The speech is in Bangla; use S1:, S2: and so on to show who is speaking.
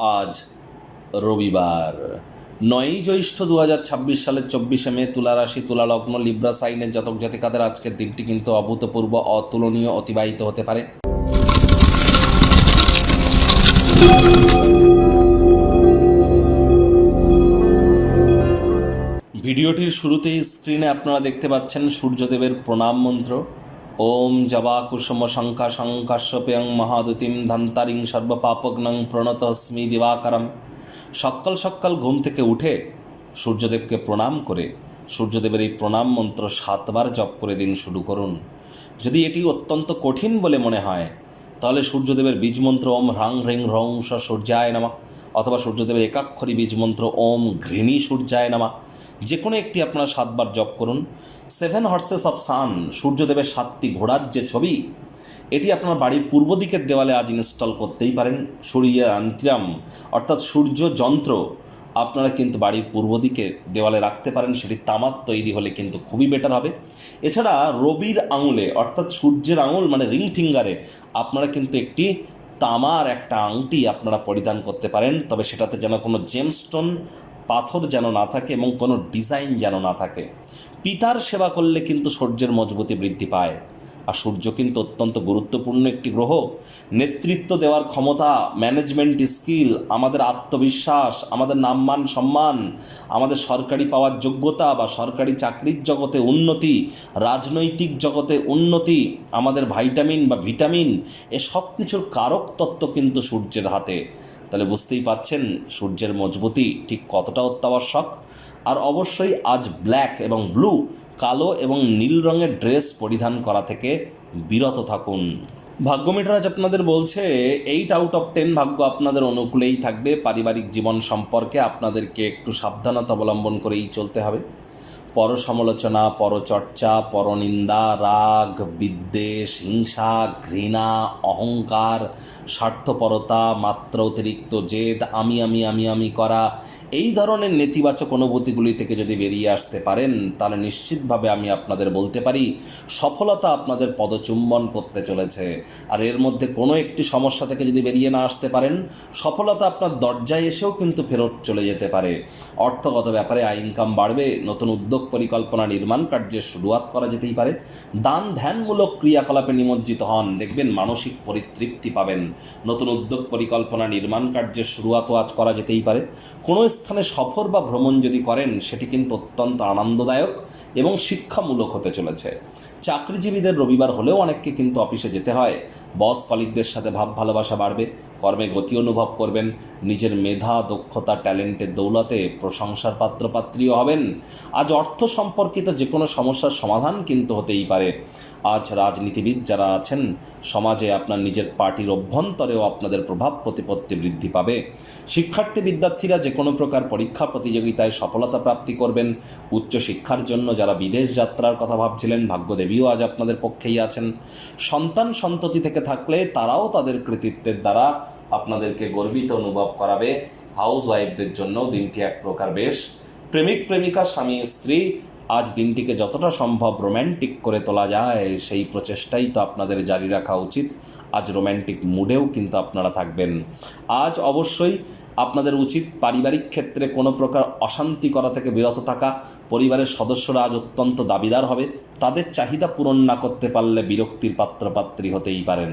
S1: আজ রবিবার 9ই জ্যৈষ্ঠ 2026 সালের 24শে মে। তুলা রাশি, তুলা লগ্ন, লিব্রা সাইনের জাতক জাতিকাদের আজকের দিনটি কিন্তু অভূতপূর্ব, অতুলনীয় অতিবাহিত হতে পারে। ভিডিওটির শুরুতেই স্ক্রিনে আপনারা দেখতে পাচ্ছেন সূর্যদেবের প্রণাম মন্ত্র। ওম জবা কুসুম শঙ্কা শঙ্কাশ্যপেয়ং মহাদুতিম ধন্তারিং সর্বপাপগ্নং প্রণতস্মি দিবাকরম। সকাল সকাল ঘুম থেকে উঠে সূর্যদেবকে প্রণাম করে সূর্যদেবের এই প্রণাম মন্ত্র 7 বার জপ করে দিন শুরু করুন। যদি এটি অত্যন্ত কঠিন বলে মনে হয় তাহলে সূর্যদেবের বীজ মন্ত্র ওম হ্রাং হ্রিং হ্রং স সূর্যায় নমঃ, অথবা সূর্যদেবের একাক্ষরী বীজ মন্ত্র ওম ঘৃণী সূর্যায় নমঃ, যে কোনো একটি আপনারা 7 বার জপ করুন। 7 হর্সেস অফ সান, সূর্যদেবের 7টি ঘোড়ার যে ছবি, এটি আপনার বাড়ির পূর্ব দিকের দেওয়ালে আজ ইনস্টল করতেই পারেন। সূর্য আন্ত্রাম অর্থাৎ সূর্য যন্ত্র আপনারা কিন্তু বাড়ির পূর্ব দিকে দেওয়ালে রাখতে পারেন, সেটি তামার তৈরি হলে কিন্তু খুবই বেটার হবে। এছাড়া রবির আঙুলে অর্থাৎ সূর্যের আঙুল মানে রিং ফিঙ্গারে আপনারা কিন্তু একটি তামার একটা আংটি আপনারা পরিধান করতে পারেন, তবে সেটাতে যেন কোনো জেমস্টোন পাথর যেন না থাকে এবং কোনো ডিজাইন যেন না থাকে। পিতার সেবা করলে কিন্তু সূর্যের মজবুতি বৃদ্ধি পায়, আর সূর্য কিন্তু অত্যন্ত গুরুত্বপূর্ণ একটি গ্রহ। নেতৃত্ব দেওয়ার ক্ষমতা, ম্যানেজমেন্ট স্কিল, আমাদের আত্মবিশ্বাস, আমাদের নামমান সম্মান, আমাদের সরকারি পাওয়ার যোগ্যতা বা সরকারি চাকরির জগতে উন্নতি, রাজনৈতিক জগতে উন্নতি, আমাদের ভাইটামিন বা ভিটামিন, এ সব কিছুর কারক তত্ত্ব কিন্তু সূর্যের হাতে। তাহলে বুঝতেই পাচ্ছেন সূর্যের মজবুতি ঠিক কতটা অত্যাবশ্যক। আর অবশ্যই আজ ব্ল্যাক এবং ব্লু, কালো এবং নীল রঙের ড্রেস পরিধান করা থেকে বিরত থাকুন। ভাগ্য মিটার আজ আপনাদের বলছে 8 আউট অফ 10 ভাগ্য আপনাদের অনুকূলেই থাকবে। পারিবারিক জীবন সম্পর্কে আপনাদেরকে একটু সাবধানতা অবলম্বন করেই চলতে হবে। পরসমালোচনা, পরচর্চা, পরনিন্দা, রাগ, বিদ্বেষ, হিংসা, ঘৃণা, অহংকার, স্বার্থপরতা, মাত্রা অতিরিক্ত জেদ, আমি করা, এই ধরনের নেতিবাচক অনুভূতিগুলি থেকে যদি বেরিয়ে আসতে পারেন তাহলে নিশ্চিতভাবে আমি আপনাদের বলতে পারি সফলতা আপনাদের পদচুম্বন করতে চলেছে। আর এর মধ্যে কোনো একটি সমস্যা থেকে যদি বেরিয়ে না আসতে পারেন, সফলতা আপনার দরজায় এসেও কিন্তু ফেরত চলে যেতে পারে। অর্থগত ব্যাপারে আয় ইনকাম বাড়বে, নতুন উদ্যোগ পরিকল্পনা নির্মাণ কার্যের শুরুয়াত করা যেতেই পারে। দান ধ্যানমূলক ক্রিয়াকলাপে নিমজ্জিত হন, দেখবেন মানসিক পরিতৃপ্তি পাবেন। নতুন উদ্যোগ পরিকল্পনা নির্মাণ কার্যের শুরুয়াতও আজ করা যেতেই পারে। কোনো স্থানে সফর বা ভ্রমণ যদি করেন সেটি কিন্তু অত্যন্ত আনন্দদায়ক এবং শিক্ষামূলক হতে চলেছে। চাকরিজীবীদের রবিবার হলেও অনেককে কিন্তু অফিসে যেতে হয়। বস কলিগদের সাথে ভাব ভালোবাসা বাড়বে, কর্মে গতি অনুভব করবেন, নিজের মেধা, দক্ষতা, ট্যালেন্টের দৌলতে প্রশংসার পাত্রপাত্রীও হবেন। আজ অর্থ সম্পর্কিত যে কোনো সমস্যার সমাধান কিন্তু হতেই পারে। আজ রাজনীতিবিদ যারা আছেন সমাজে, আপনার নিজের পার্টির অভ্যন্তরেও আপনাদের প্রভাব প্রতিপত্তি বৃদ্ধি পাবে। শিক্ষার্থী বিদ্যার্থীরা যে কোনো প্রকার পরীক্ষা প্রতিযোগিতায় সফলতা প্রাপ্তি করবেন। উচ্চশিক্ষার জন্য যারা বিদেশ যাত্রার কথা ভাবছিলেন, ভাগ্যদেবীও আজ আপনাদের পক্ষেই আছেন। সন্তান সন্ততি থেকে থাকলে তারাও তাদের কৃতিত্বের দ্বারা আপনাদেরকে গর্বিত অনুভব করাবে। হাউস ওয়াইফদের জন্য দিনটি এক প্রকার বেশ। প্রেমিক প্রেমিকা, স্বামী স্ত্রী, আজ দিনটিকে যতটা সম্ভব রোম্যান্টিক করে তোলা যায় সেই প্রচেষ্টাই তো আপনাদের জারি রাখা উচিত। আজ রোম্যান্টিক মুডেও কিন্তু আপনারা থাকবেন। আজ অবশ্যই আপনাদের উচিত পারিবারিক ক্ষেত্রে কোনো প্রকার অশান্তি করা থেকে বিরত থাকা। পরিবারের সদস্যরা আজ অত্যন্ত দাবিদার হবে, তাদের চাহিদা পূরণ না করতে পারলে বিরক্তির পাত্রপাত্রী হতেই পারেন।